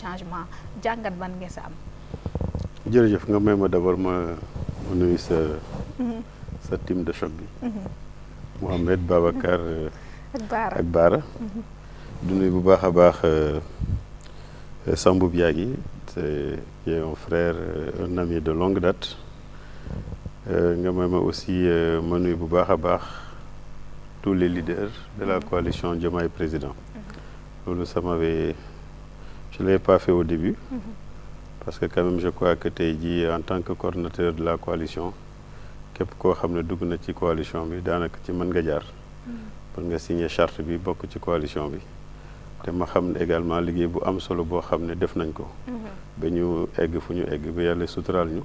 changement jàngat ban ngeen sa am. jërëjëf nga may ma d'abord ma nuyu sa team de choc bi. Mohamed Babacar ak Baara. du nuyu bu baax a baax Sambou Biagui qui est un frère un ami de longue date. nga may ma aussi ma nuyu bu baax a baax tous les leaders de la coalition Diomaye Président. loolu ça m'avait je l'avais pas fait au début. parce que quand même je crois que tey jii en tant que coordonnateur de la coalition képp koo xam ne dugg na ci coalition bi daanaka ci mën nga jaar. pour nga signer charte bi bokk ci coalition bi. te ma xam ne également liggéey bu am solo boo xam ne def nañ ko. ba ñu egg fu ñu egg ba yàlla suturaal ñu.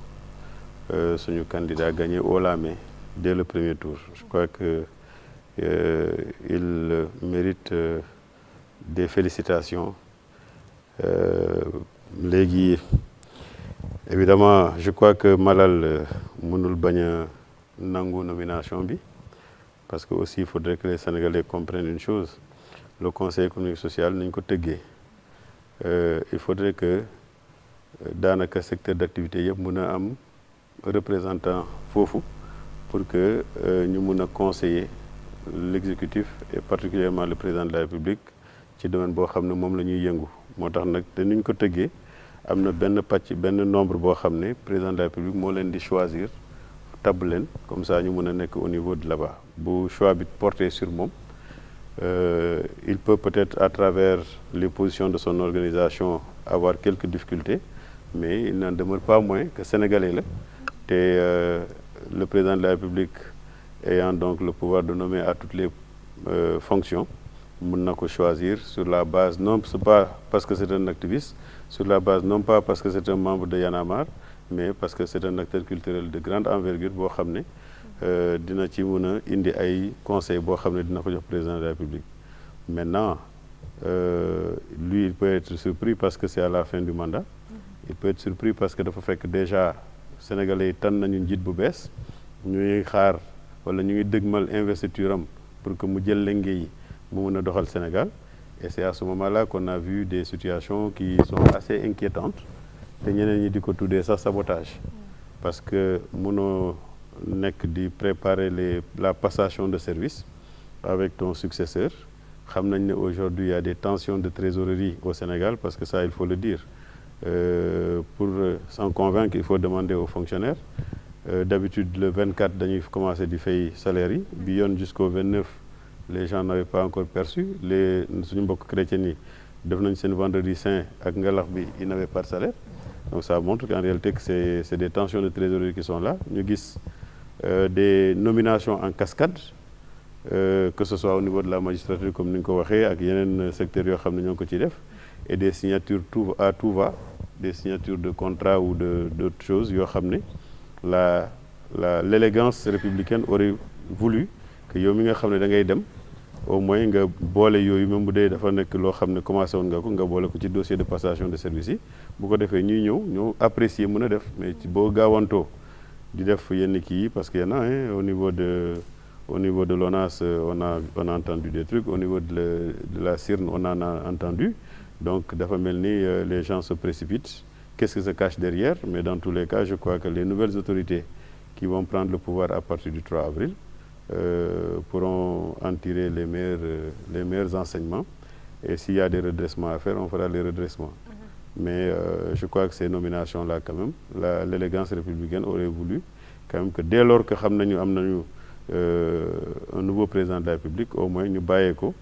suñu candidat gagné haut la main dès le premier tour. Je crois que il mérite des félicitations. Léegi évidemment je crois que Malal mënul bañ a nangu nomination bi parce que aussi il faudrait que les Sénégalais comprennent une chose le conseil économique social nañ ko tëggee il faudrait que daanaka secteur d'activité yëpp mën a am représentant foofu pour que ñu mën a conseiller l'exécutif et particulièrement le président de la République ci domaine boo xam ne moom la ñuy yëngu moo tax nag te niñ ko tëggee am na benn pàcc benn nombre boo xam ne président de la République moo leen di choisir tabb leen comme ça ñu mën a nekk au niveau de là-bas bu choix bi porté sur moom il peut peut-être à travers les positions de son organisation avoir quelques difficultés mais il n'en demeure pas moins que sénégalais la te le président de la République ayant donc le pouvoir de nommer à toutes les fonctions mën na ko choisir sur la base non c'est pas parce que c'est un activiste sur la base non pas parce que c'est un membre de Y'en a marre mais parce que c'est un acteur culturel de grande envergure boo xam ne dina ci mën a indi ay conseils boo xam ne dina ko jox président de la République maintenant lui il peut être surpris parce que c'est à la fin du mandat il peut être surpris parce que dafa fekk déjà Sénégalais yi tànn nañu njiit bu bees ñuy xaar wala ñu ngi dëgmal investiture am pour que mu jël lenge yi mu mën a doxal Sénégal et c'est à ce moment-là qu'on a vu des situations qui sont assez inquiétantes te ñeneen ñi di ko tuddee sax sabotage parce que mënoo nekk di préparer la passation de service avec ton successeur xam nañ ne aujourd'hui il y a des tensions de trésorerie au Sénégal parce que ça il faut le dire pour s'en convaincre il faut demander aux fonctionnaires d'habitude le 24 dañuy commencer di fay salaire yi bi yoon jusqu'au 29 les gens n'avaient pas encore perçu suñu mbokk chrétiens yi def nañ seen vendredi saint ak ngalax bi ils n'avaient pas de salaire donc ça montre qu'en réalité que c'est des tensions de trésorerie qui sont là ñu gis des nominations en cascade que ce soit au niveau de la magistrature comme ni nga ko waxee ak yeneen secteurs yoo xam ne ñoo ngi ko ciy def et des signatures à tout va des signatures de contrat ou d'autres choses yoo xam ne l'élégance républicaine aurait voulu que yow mi nga xam ne da ngay dem au moins nga boole yooyu même bu dee dafa nekk loo xam ne commencé woon nga boole ko ci dossier de passation de service yi bu ko defee ñuy ñëw apprécier mën a def mais ci boo gaawantoo di def yenn kii yi parce que y en a au niveau de l'ONAS on a entendu des trucs au niveau de la CIRN on en a entendu donc dafa mel ni les gens se précipitent qu'est-ce qui se cache derrière mais dans tous les cas je crois que les nouvelles autorités qui vont prendre le pouvoir à partir du 3 avril pourront en tirer les meilleurs enseignements et s'il y a des redressements à faire on fera les redressements mais je crois que ces nominations là quand même l'élégance républicaine aurait voulu quand même que dès lors que xam nañu am nañu un nouveau président de la République au moins ñu bàyyee ko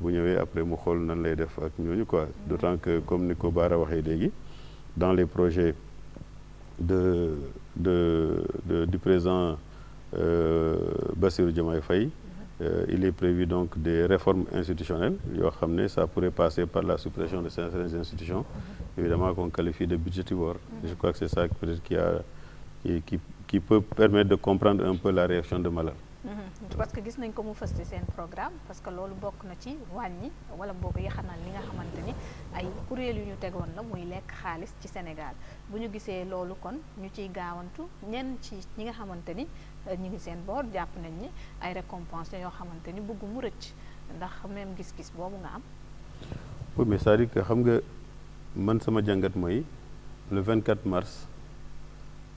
bu ñëwee après mu xool nan lay def ak ñooñu quoi d'autant que comme ni ko Bara waxee léegi dans les projets du président Bassirou Diomaye Faye il est prévu donc des réformes institutionnelles yoo xam ne ça pourrait passer par la suppression de certaines institutions évidemment qu'on qualifie de budgétivores je crois que c'est ça peut-être qui peut permettre de comprendre un peu la réaction de Malal parce que gis nañ ko mu fës ci seen programme parce que loolu bokk na ci wàññi wala boo ko yaxanal li nga xamante ni ay kuréel yu ñu tegoon la muy lekk xaalis ci Sénégal bu ñu gisee loolu kon ñu ciy gaawantu ñenn ci ñi nga xamante ni ñu ngi seen boor jàpp nañ ni ay récompenses yoo xamante ni bëgg mu rëcc ndax même gis-gis boobu nga am. oui mais c'est-à-dire que xam nga man sama jàngat mooy le 24 mars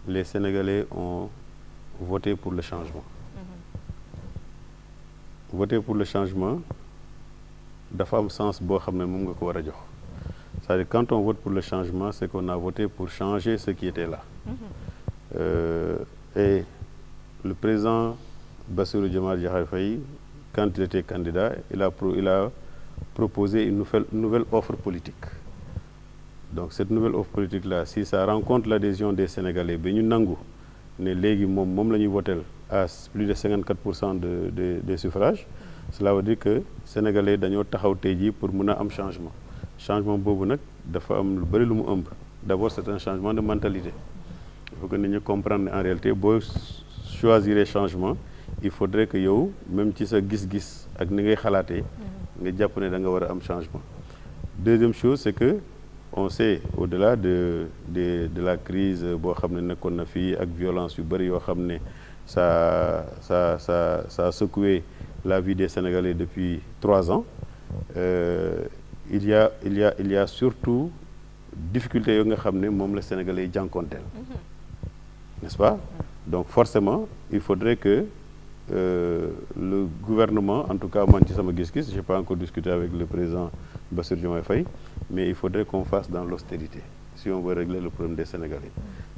les Sénégalais ont voté pour le changement. Voter pour le changement dafa am sens boo xam ne moom nga ko war a jox c'est-à-dire quand on vote pour le changement c'est qu'on a voté pour changer ce qui était là. Et le président Bassirou Diomaye Diakhar Faye quand il était candidat il a proposé une nouvelle offre politique. Donc cette nouvelle offre politique là si ça rencontre l'adhésion des Sénégalais ba ñu nangu ne léegi moom la ñuy voter à plus de 54% des suffrages, cela veut dire que Sénégalais dañoo taxaw tey jii pour mun a am changement boobu nag dafa am lu bëri lu mu ëmb. D'abord c'est un changement de mentalité. Il faut que nit ñi comprendre en réalité boo choisir changement il faudrait que yow même ci sa gis-gis ak ni ngay xalaatee nga jàpp ne da nga war a am changement. Deuxième chose c'est que on sait au-delà de la crise boo xam ne nekkoon na fii ak violence yu bëri yoo xam ne ça a secoué la vie des Sénégalais depuis 3 ans. Il y a surtout difficulté yoo nga xam ne moom la Sénégalais yi jànkoonteel, n'est-ce pas? Donc forcément il faudrait que le gouvernement, en tout cas man ci sama gis-gis, j'ai pas encore discuté avec le président Bassirou Diomaye Faye, mais il faudrait qu'on fasse dans l'austérité si on veut régler le problème des Sénégalais.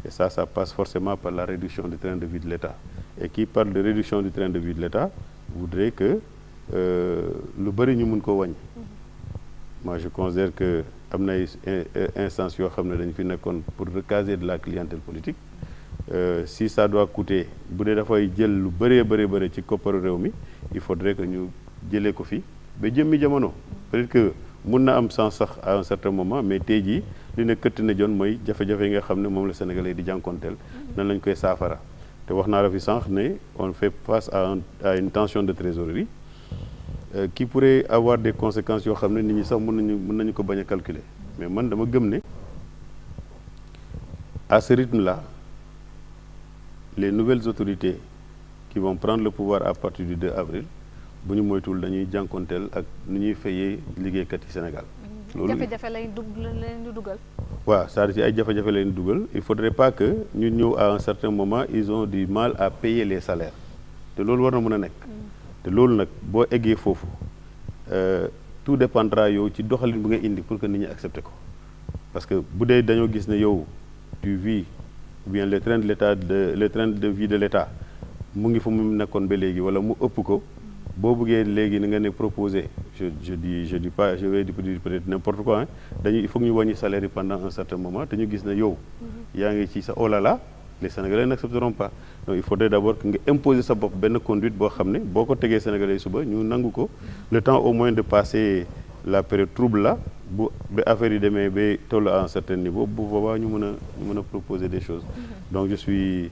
Et ça passe forcément par la réduction du train de vie de l'État. Et qui parle de réduction du train de vie de l'État voudrait que lu bëri ñu mun ko wàññi. Moi je considère que am na ay instances yoo xam ne dañu fi nekkoon pour recaser de la clientèle politique. Si ça doit coûter bu dee dafay jël lu bëri ci kopparu réew mi il faudrait que ñu jëlee ko fi ba jëmmi jamono. Peut-être que mun na am sens sax à un certain moment mais tey jii li ne këtt na jon mooy jafe-jafe yi nga xam ne moom la Sénégalais di jànkonteel nan lañ koy saafara. Te wax naa la fi sànq ne on fait face à une tension de trésorerie qui pourrait avoir des conséquences yoo xam ne nit ñi sax mën nañu ko bañ a calculer. Mais man dama gëm ne à ce rythme-là les nouvelles autorités qui vont prendre le pouvoir à partir du 2 avril bu ñu moytuwul dañuy jànkonteel ak nu ñuy fayee liggéeykat yi Sénégal. loolu jafe-jafe lay dugal. waaw c'est-à-dire ci ay jafe-jafe leen dugal il faudrait pas que ñu ñëw à un certain moment ils ont du mal à payer les salaires te loolu war na mën a nekk. te loolu nag boo eggee foofu tout dépendra yow ci doxalin bu nga indi pour que nit ñi accepter ko parce que bu dee dañoo gis ne yow tu vis ou bien le train de vie de l'État mu ngi fa mu nekkoon ba léegi wala mu ëpp ko boo bëggee léegi ni nga ne proposer je dis pas je vais dire peut-être n'importe quoi dañuy il faut que ñu wàññi salaire yi pendant un certain moment te ñu gis ne yow yaa ngi ci sa oh là là les Sénégalais n'accepteront pas. Donc il faudrait d'abord que nga imposer sa bopp benn conduite boo xam ne boo ko tegee Sénégalais yi suba ñu nangu ko le temps au moins de passer la période trouble là bu ba affaire yi demee ba toll à un certain niveau bu boobaa ñu mën a proposer des choses. Donc je suis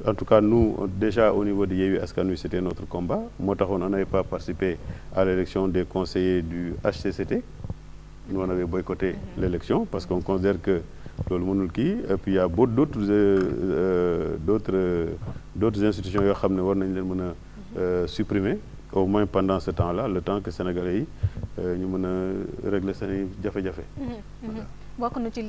en tout cas nous déjà au niveau de Yewwi Askan Wi c'était notre combat moo taxoon on n'avait pas participé à l'élection des conseillers du HCCT. Nous on avait boycotté l'élection parce qu'on considère que loolu mënul kii et puis il y a d'autres institutions yoo xam ne war nañ leen mën a supprimer au moins pendant ce temps-là le temps que Sénégalais yi ñu mën a régler seen jafe-jafe. bokk na ci